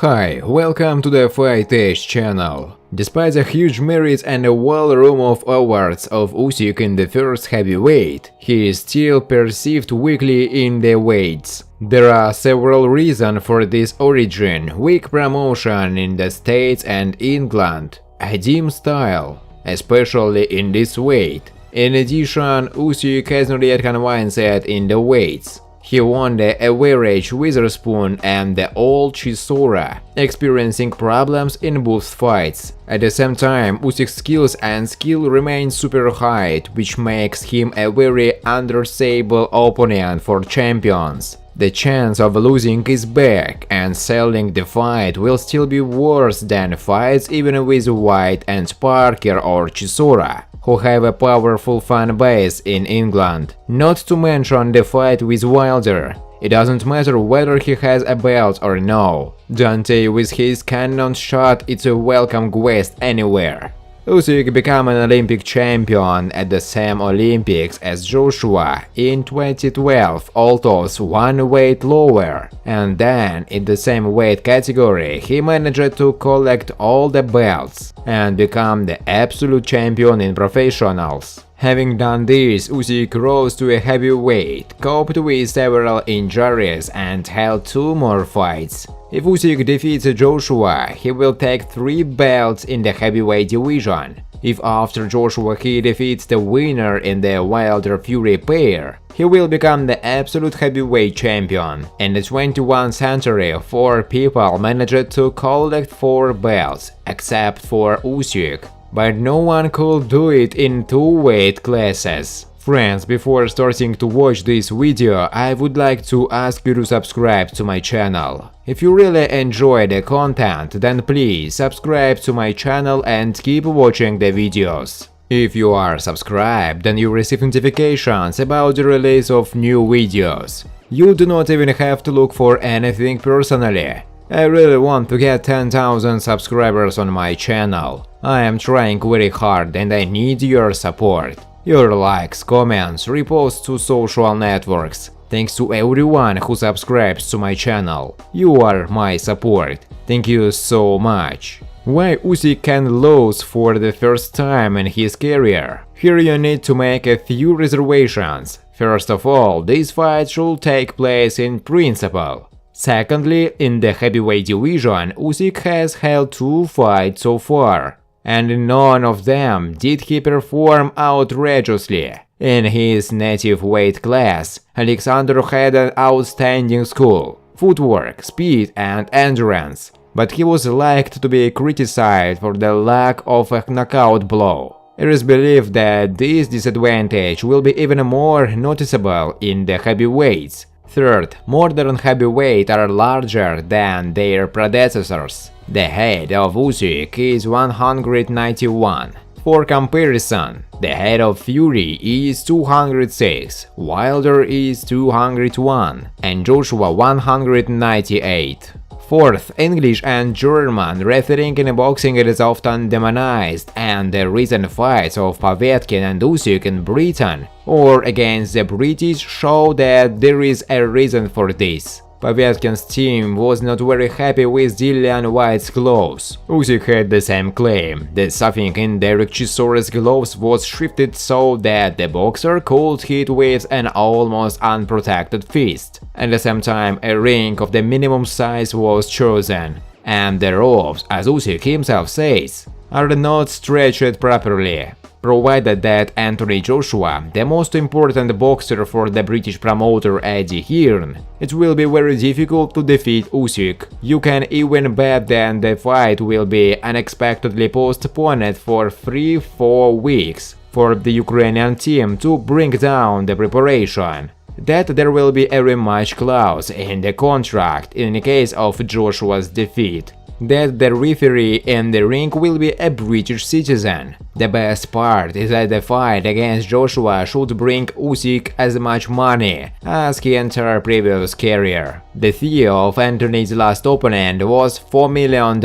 Hi, welcome to the Fight Edge channel. Despite the huge merits and a wall room of awards of Usyk in the first heavyweight, he is still perceived weakly in the weights. There are several reasons for this origin: weak promotion in the States and England, a dim style, especially in this weight. In addition, Usyk hasn't yet convinced in the weights. He won the average Witherspoon and the old Chisora, experiencing problems in both fights. At the same time, Usyk's skills and skill remain super high, which makes him a very undesirable opponent for champions. The chance of losing is back, and selling the fight will still be worse than fights even with White and Parker or Chisora, who have a powerful fan base in England. Not to mention the fight with Wilder. It doesn't matter whether he has a belt or no. Deontay with his cannon shot is a welcome guest anywhere. Usyk became an Olympic champion at the same Olympics as Joshua in 2012, although one weight lower, and then in the same weight category he managed to collect all the belts and become the absolute champion in professionals. Having done this, Usyk rose to a heavyweight, coped with several injuries and held 2 more fights. If Usyk defeats Joshua, he will take 3 belts in the heavyweight division. If after Joshua he defeats the winner in the Wilder-Fury pair, he will become the absolute heavyweight champion. In the 21st century, 4 people managed to collect 4 belts, except for Usyk. But no one could do it in 2 weight classes. Friends, before starting to watch this video, I would like to ask you to subscribe to my channel. If you really enjoy the content, then please subscribe to my channel and keep watching the videos. If you are subscribed, then you receive notifications about the release of new videos. You do not even have to look for anything personally. I really want to get 10,000 subscribers on my channel. I am trying very hard and I need your support. Your likes, comments, reposts to social networks. Thanks to everyone who subscribes to my channel. You are my support. Thank you so much. Why Usyk can lose for the first time in his career? Here you need to make a few reservations. First of all, this fight should take place in principle. Secondly, in the heavyweight division, Usyk has held 2 fights so far, and in none of them did he perform outrageously. In his native weight class, Alexander had an outstanding skill, footwork, speed and endurance, but he was liked to be criticized for the lack of a knockout blow. It is believed that this disadvantage will be even more noticeable in the heavyweights. Third, modern heavyweights are larger than their predecessors. The height of Usyk is 191. For comparison, the height of Fury is 206, Wilder is 201, and Joshua 198. Fourth, English and German refereeing in boxing is often demonized, and the recent fights of Povetkin and Usyk in Britain or against the British show that there is a reason for this. Povetkin's team was not very happy with Dillian Whyte's gloves. Usyk had the same claim, that something in Derek Chisora's gloves was shifted so that the boxer could hit with an almost unprotected fist. At the same time, a ring of the minimum size was chosen, and the ropes, as Usyk himself says, are not stretched properly. Provided that Anthony Joshua, the most important boxer for the British promoter Eddie Hearn, it will be very difficult to defeat Usyk. You can even bet that the fight will be unexpectedly postponed for 3-4 weeks for the Ukrainian team to bring down the preparation. That there will be a rematch clause in the contract in case of Joshua's defeat. That the referee in the ring will be a British citizen. The best part is that the fight against Joshua should bring Usyk as much money as his entire previous career. The fee of Anthony's last opponent was $4 million.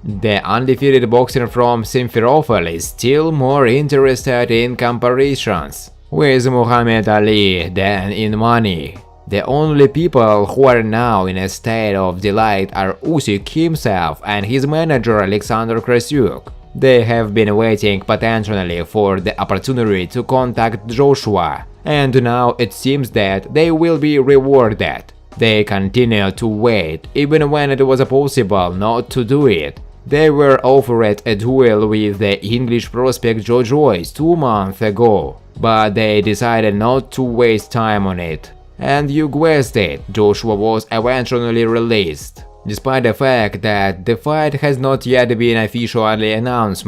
The undefeated boxer from Simferopol is still more interested in comparisons with Muhammad Ali than in money. The only people who are now in a state of delight are Usyk himself and his manager Alexander Krasuk. They have been waiting potentially for the opportunity to contact Joshua, and now it seems that they will be rewarded. They continue to wait, even when it was possible not to do it. They were offered a duel with the English prospect Joe Joyce 2 months ago, but they decided not to waste time on it. And you guessed it, Joshua was eventually released, despite the fact that the fight has not yet been officially announced.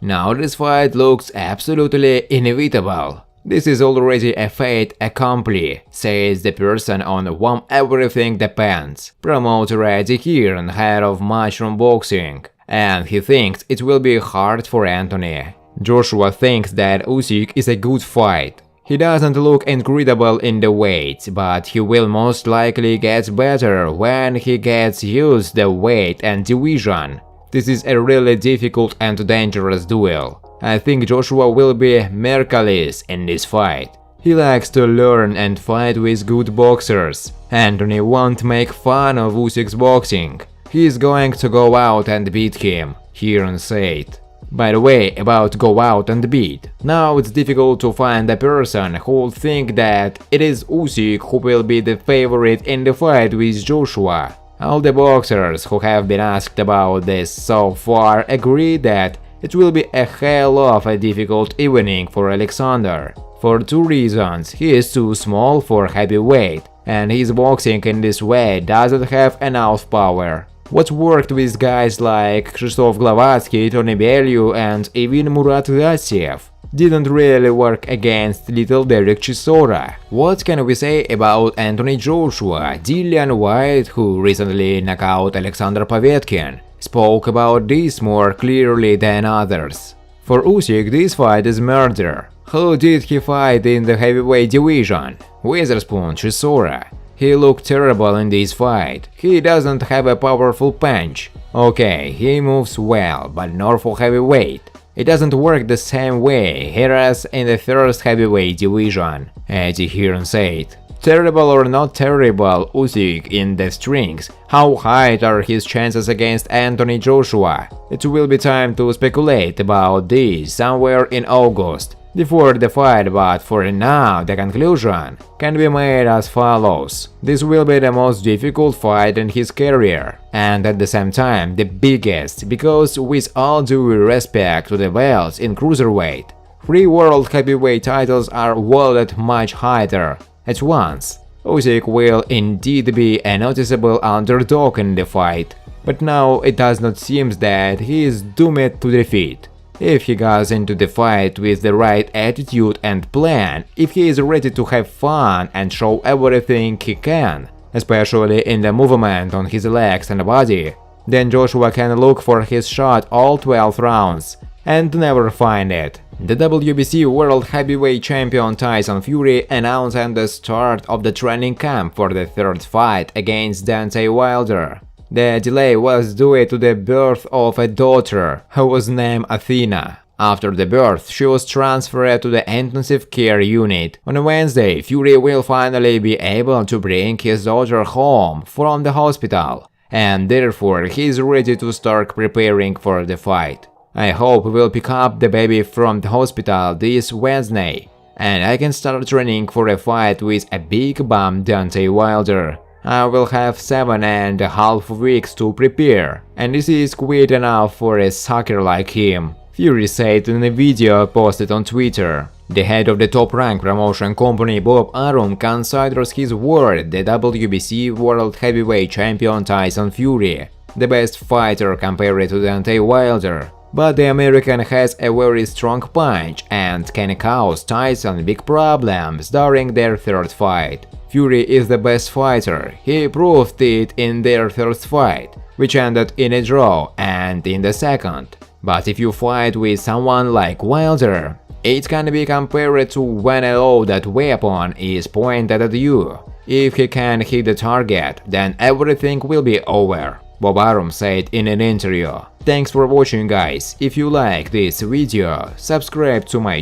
Now this fight looks absolutely inevitable. This is already a fait accompli, says the person on whom everything depends, promoter Eddie Hearn, head of Mushroom Boxing, and he thinks it will be hard for Anthony. Joshua thinks that Usyk is a good fight. He doesn't look incredible in the weight, but he will most likely get better when he gets used the weight and division. This is a really difficult and dangerous duel. I think Joshua will be merciless in this fight. He likes to learn and fight with good boxers. Anthony won't make fun of Usyk's boxing. He is going to go out and beat him, Hearn said. By the way, about go out and beat, now it's difficult to find a person who will think that it is Usyk who will be the favorite in the fight with Joshua. All the boxers who have been asked about this so far agree that it will be a hell of a difficult evening for Alexander. For 2 reasons: he is too small for heavyweight, and his boxing in this way doesn't have enough power. What worked with guys like Krzysztof Glowacki, Tony Bellew and even Murat Gassiev didn't really work against little Derek Chisora. What can we say about Anthony Joshua? Dillian Whyte, who recently knocked out Alexander Povetkin, spoke about this more clearly than others. For Usyk, this fight is murder. Who did he fight in the heavyweight division? Witherspoon, Chisora. He looked terrible in this fight. He doesn't have a powerful punch. Okay, he moves well, but not for heavyweight. It doesn't work the same way here as in the first heavyweight division, Eddie Hearn said. Terrible or not terrible, Usyk in the strings. How high are his chances against Anthony Joshua? It will be time to speculate about this somewhere in August, before the fight, but for now the conclusion can be made as follows. This will be the most difficult fight in his career, and at the same time the biggest, because with all due respect to the belts in cruiserweight, 3 world heavyweight titles are valued much higher at once. Usyk will indeed be a noticeable underdog in the fight, but now it does not seem that he is doomed to defeat. If he goes into the fight with the right attitude and plan, if he is ready to have fun and show everything he can, especially in the movement on his legs and body, then Joshua can look for his shot all 12 rounds and never find it. The WBC World Heavyweight Champion Tyson Fury announced at the start of the training camp for the 3rd fight against Deontay Wilder. The delay was due to the birth of a daughter, who was named Athena. After the birth, she was transferred to the intensive care unit. On Wednesday, Fury will finally be able to bring his daughter home from the hospital, and therefore he is ready to start preparing for the fight. I hope we'll pick up the baby from the hospital this Wednesday, and I can start training for a fight with a big bum Deontay Wilder. I will have 7.5 weeks to prepare, and this is quite enough for a sucker like him, Fury said in a video posted on Twitter. The head of the top-ranked promotion company Bob Arum considers his word the WBC World Heavyweight Champion Tyson Fury the best fighter compared to Deontay Wilder. But the American has a very strong punch and can cause Tyson big problems during their 3rd fight. Fury is the best fighter. He proved it in their 1st fight, which ended in a draw, and in the 2nd. But if you fight with someone like Wilder, it can be compared to when a loaded weapon is pointed at you. If he can hit the target, then everything will be over, Bob Arum said in an interview. Thanks for watching, guys. If you like this video, subscribe to my